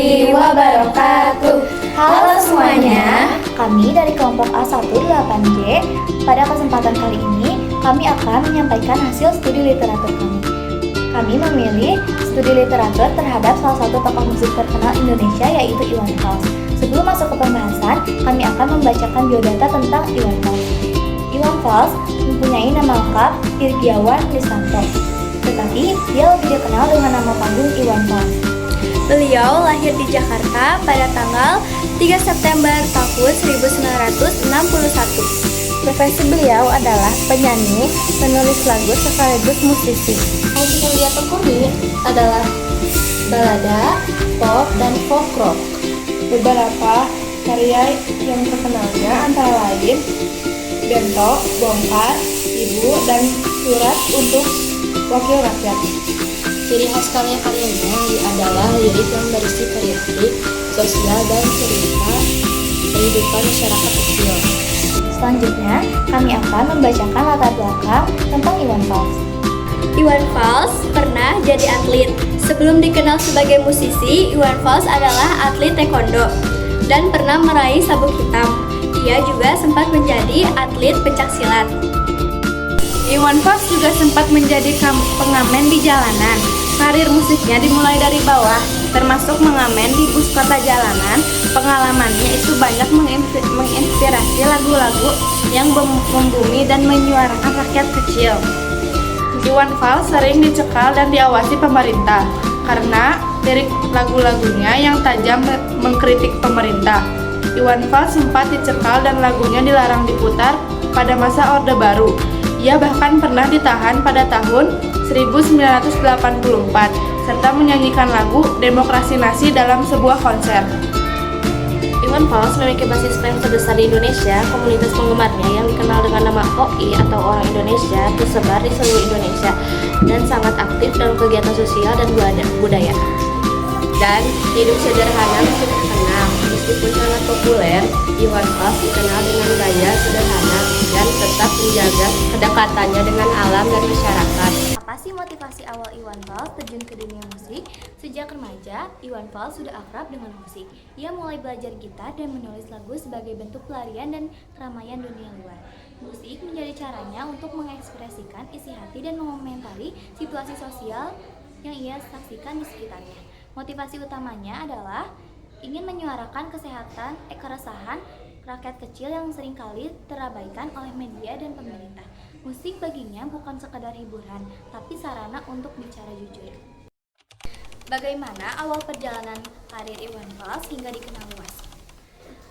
warahmatullahi wabarakatuh. Halo semuanya, kami dari kelompok A18J. Pada kesempatan kali ini, kami akan menyampaikan hasil studi literatur kami. Kami memilih studi literatur terhadap salah satu tokoh musik terkenal Indonesia, yaitu Iwan Fals. Sebelum masuk ke pembahasan, kami akan membacakan biodata tentang Iwan Fals. Iwan Fals mempunyai nama lengkap Irgiawan Listanto, tetapi dia lebih dikenal dengan nama panggung Iwan Fals. Beliau lahir di Jakarta pada tanggal 3 September tahun 1961. Profesi beliau adalah penyanyi, penulis lagu, sekaligus musisi. Musik yang dia tekuni adalah balada, pop, dan folk rock. Beberapa karya yang terkenalnya antara lain Bento, Bongkar, Ibu, dan Surat untuk Wakil Rakyat. Ciri khas karya-karyanya adalah lirik yang berisi kritik, sosial, dan cerita kehidupan masyarakat kecil. Selanjutnya, kami akan membacakan latar belakang tentang Iwan Fals. Iwan Fals pernah jadi atlet. Sebelum dikenal sebagai musisi, Iwan Fals adalah atlet taekwondo dan pernah meraih sabuk hitam. Ia juga sempat menjadi atlet pencaksilat. Iwan Fals juga sempat menjadi pengamen di jalanan. Karir musiknya dimulai dari bawah, termasuk mengamen di bus kota jalanan. Pengalamannya itu banyak menginspirasi lagu-lagu yang membumi dan menyuarakan rakyat kecil. Iwan Fals sering dicekal dan diawasi pemerintah karena lirik lagu-lagunya yang tajam mengkritik pemerintah. Iwan Fals sempat dicekal dan lagunya dilarang diputar pada masa Orde Baru. Ia bahkan pernah ditahan pada tahun 1984 serta menyanyikan lagu Demokrasi Nasi dalam sebuah konser. Iwan Fals memiliki basis fans terbesar di Indonesia. Komunitas penggemarnya yang dikenal dengan nama OI atau Orang Indonesia tersebar di seluruh Indonesia dan sangat aktif dalam kegiatan sosial dan budaya. Dan hidup sederhana meski terkenal. Meskipun sangat populer, Iwan Fals dikenal dengan gaya sederhana dan tetap menjaga kedekatannya dengan alam dan masyarakat. Apa sih motivasi awal Iwan Fals terjun ke dunia musik? Sejak remaja, Iwan Fals sudah akrab dengan musik. Ia mulai belajar gitar dan menulis lagu sebagai bentuk pelarian dan keramaian dunia luar. Musik menjadi caranya untuk mengekspresikan isi hati dan mengomentari situasi sosial yang ia saksikan di sekitarnya. Motivasi utamanya adalah ingin menyuarakan keresahan rakyat kecil yang seringkali terabaikan oleh media dan pemerintah. Musik baginya bukan sekadar hiburan, tapi sarana untuk bicara jujur. Bagaimana awal perjalanan karir Iwan Fals hingga dikenal luas?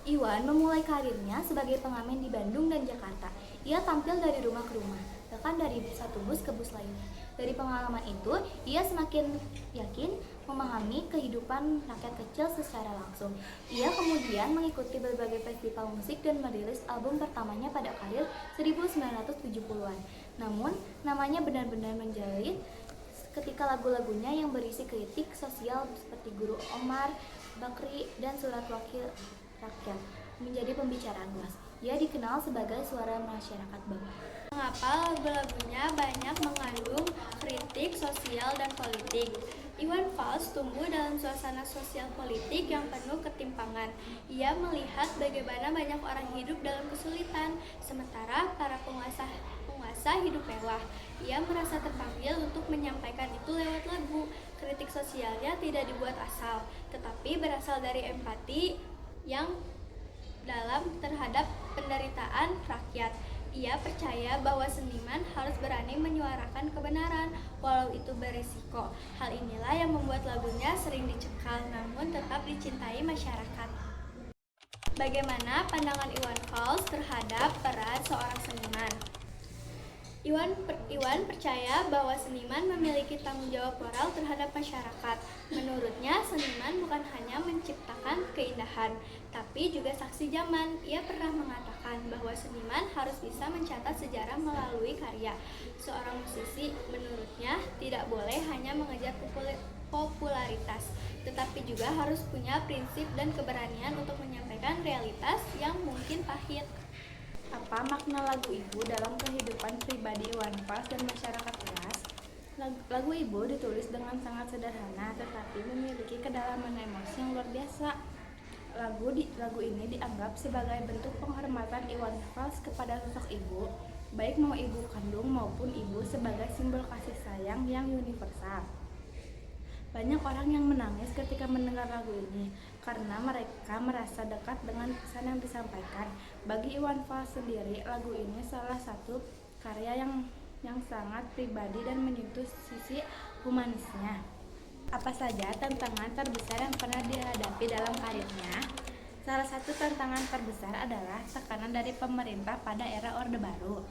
Iwan memulai karirnya sebagai pengamen di Bandung dan Jakarta. Ia tampil dari rumah ke rumah, bahkan dari satu bus ke bus lainnya. Dari pengalaman itu, ia semakin yakin memahami kehidupan rakyat kecil secara langsung. Ia kemudian mengikuti berbagai festival musik dan merilis album pertamanya pada karir 1970-an. Namun, namanya benar-benar menjerit ketika lagu-lagunya yang berisi kritik sosial seperti Guru Omar, Bakri, dan Surat Wakil Rakyat menjadi pembicaraan luas. Ia dikenal sebagai suara masyarakat bawah. Mengapa lagu-lagunya banyak mengandung kritik sosial dan politik? Iwan Fals tumbuh dalam suasana sosial politik yang penuh ketimpangan. Ia melihat bagaimana banyak orang hidup dalam kesulitan, sementara para penguasa hidup mewah. Ia merasa terpanggil untuk menyampaikan itu lewat lagu. Kritik sosialnya tidak dibuat asal, tetapi berasal dari empati yang dalam terhadap penderitaan rakyat. Ia percaya bahwa seniman harus berani menyuarakan kebenaran, walau itu berisiko. Hal inilah yang membuat lagunya sering dicekal, namun tetap dicintai masyarakat. Bagaimana pandangan Iwan Fals terhadap peran seorang seniman? Iwan percaya bahwa seniman memiliki tanggung jawab moral terhadap masyarakat. Menurutnya, seniman bukan hanya menciptakan keindahan, tapi juga saksi zaman. Ia pernah mengatakan bahwa seniman harus bisa mencatat sejarah melalui karya. Seorang musisi, menurutnya, tidak boleh hanya mengejar popularitas, tetapi juga harus punya prinsip dan keberanian untuk menyampaikan realitas yang mungkin pahit. Apa makna lagu Ibu dalam kehidupan pribadi Iwan Fals dan masyarakat luas? Lagu Ibu ditulis dengan sangat sederhana tetapi memiliki kedalaman emosi yang luar biasa. Lagu ini dianggap sebagai bentuk penghormatan Iwan Fals kepada sosok ibu, baik mau ibu kandung maupun ibu sebagai simbol kasih sayang yang universal. Banyak orang yang menangis ketika mendengar lagu ini karena mereka merasa dekat dengan pesan yang disampaikan. Bagi Iwan Fals sendiri, lagu ini salah satu karya yang sangat pribadi dan menyentuh sisi humanisnya. Apa saja tantangan terbesar yang pernah dihadapi dalam karirnya? Salah satu tantangan terbesar adalah tekanan dari pemerintah pada era Orde Baru.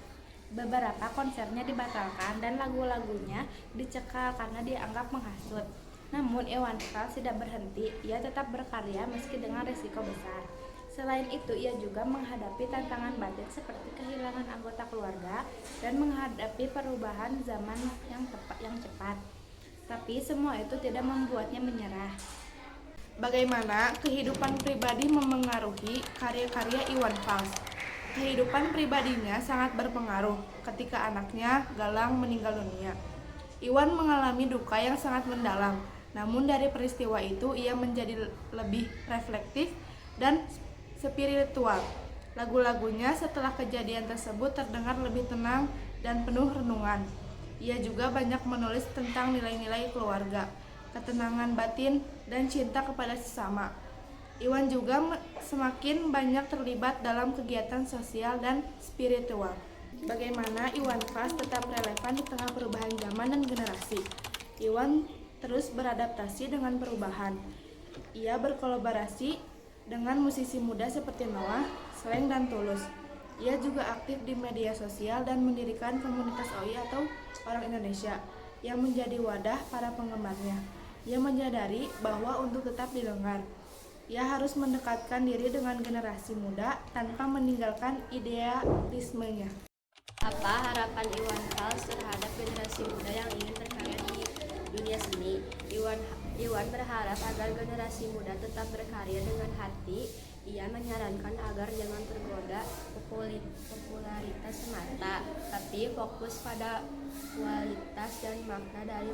Beberapa konsernya dibatalkan dan lagu-lagunya dicekal karena dianggap menghasut. Namun Iwan Fals tidak berhenti, ia tetap berkarya meski dengan risiko besar. Selain itu, ia juga menghadapi tantangan batin seperti kehilangan anggota keluarga dan menghadapi perubahan zaman yang cepat. Tapi semua itu tidak membuatnya menyerah. Bagaimana kehidupan pribadi memengaruhi karya-karya Iwan Fals? Kehidupan pribadinya sangat berpengaruh ketika anaknya, Galang, meninggal dunia. Iwan mengalami duka yang sangat mendalam, namun dari peristiwa itu ia menjadi lebih reflektif dan spiritual. Lagu-lagunya setelah kejadian tersebut terdengar lebih tenang dan penuh renungan. Ia juga banyak menulis tentang nilai-nilai keluarga, ketenangan batin, dan cinta kepada sesama. Iwan juga semakin banyak terlibat dalam kegiatan sosial dan spiritual. Bagaimana Iwan Fals tetap relevan di tengah perubahan zaman dan generasi? Iwan terus beradaptasi dengan perubahan. Ia berkolaborasi dengan musisi muda seperti Noah, Slank, dan Tulus. Ia juga aktif di media sosial dan mendirikan komunitas OI atau Orang Indonesia yang menjadi wadah para penggemarnya. Ia menyadari bahwa untuk tetap didengar, ia harus mendekatkan diri dengan generasi muda tanpa meninggalkan idealismenya. Apa harapan Iwan Fals terhadap generasi muda yang ingin berkarya di dunia seni? Iwan berharap agar generasi muda tetap berkarya dengan hati. Ia menyarankan agar jangan tergoda popularitas semata, tapi fokus pada kualitas dan makna dari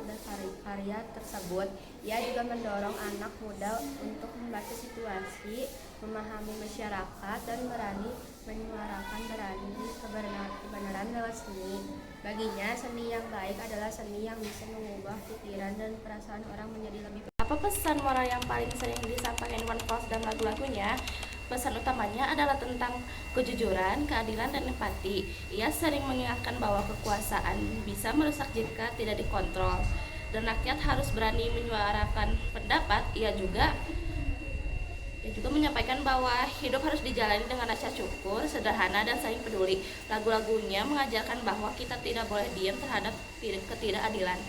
karya tersebut. Ia juga mendorong anak muda untuk membaca situasi, memahami masyarakat, dan berani menyuarakan kebenaran lewat seni. Baginya, seni yang baik adalah seni yang bisa mengubah pikiran dan perasaan orang menjadi lebih baik. Apa pesan moral yang paling sering disampaikan Iwan Fals dalam lagu-lagunya? Pesan utamanya adalah tentang kejujuran, keadilan, dan empati. Ia sering mengingatkan bahwa kekuasaan bisa merusak jika tidak dikontrol, dan rakyat harus berani menyuarakan pendapat. Ia juga menyampaikan bahwa hidup harus dijalani dengan rasa syukur, sederhana, dan saling peduli. Lagu-lagunya mengajarkan bahwa kita tidak boleh diam terhadap ketidakadilan.